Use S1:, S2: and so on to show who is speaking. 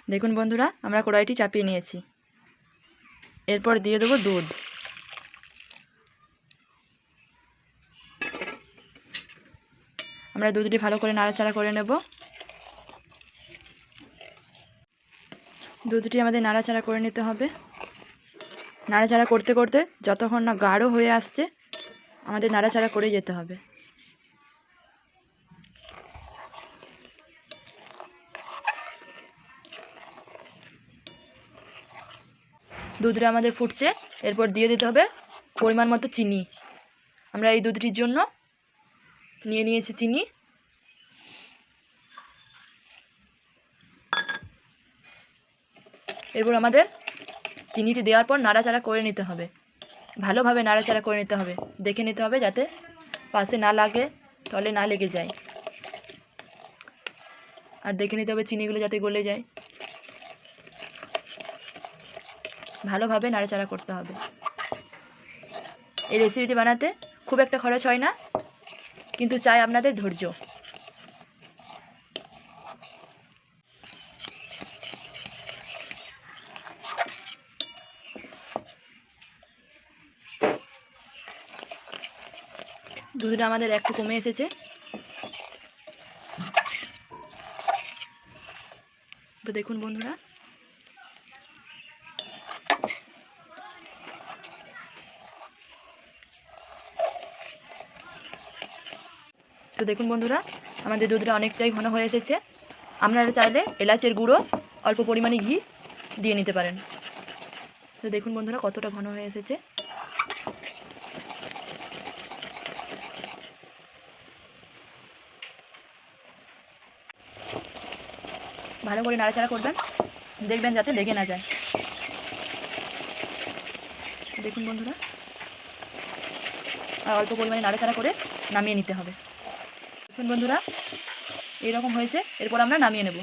S1: দেখুন বন্ধুরা, আমরা কড়াইটি চাপিয়ে নিয়েছি। এরপর দিয়ে দেবো দুধ। আমরা দুধটি ভালো করে নাড়াচাড়া করে নেব। দুধটি আমাদের নাড়াচাড়া করে নিতে হবে। নাড়াচাড়া করতে করতে যতক্ষণ না গাঢ় হয়ে আসছে আমাদের নাড়াচাড়া করে যেতে হবে। দুধটা আমাদের ফুটছে, এরপর দিয়ে দিতে হবে পরিমাণ মতো চিনি। আমরা এই দুধটির জন্য নিয়ে নিয়েছি চিনি। এরপর আমাদের চিনিটি দেওয়ার পর নাড়াচাড়া করে নিতে হবে, ভালোভাবে নাড়াচাড়া করে নিতে হবে। দেখে নিতে হবে যাতে পাশে না লাগে, তলে না লেগে যায়। আর দেখে নিতে হবে চিনিগুলো যাতে গলে যায়। ভালোভাবে নাড়াচাড়া করতে হবে। এই রেসিপিটি বানাতে খুব একটা খরচ হয় না, কিন্তু চাই আপনাদের ধৈর্য। দুধটা আমাদের একটু কমে এসেছে। তো দেখুন বন্ধুরা, আমাদের দুধটা অনেকটাই ঘন হয়ে এসেছে। আপনারা চাইলে এলাচের গুঁড়ো, অল্প পরিমাণে ঘি দিয়ে নিতে পারেন। তো দেখুন বন্ধুরা কতটা ঘন হয়ে এসেছে। ভালো করে নাড়াচাড়া করবেন, দেখবেন যাতে লেগে না যায়। দেখুন বন্ধুরা, আর অল্প পরিমাণে নাড়াচাড়া করে নামিয়ে নিতে হবে। দেখুন বন্ধুরা, এইরকম হয়েছে। এরপর আমরা নামিয়ে নেব।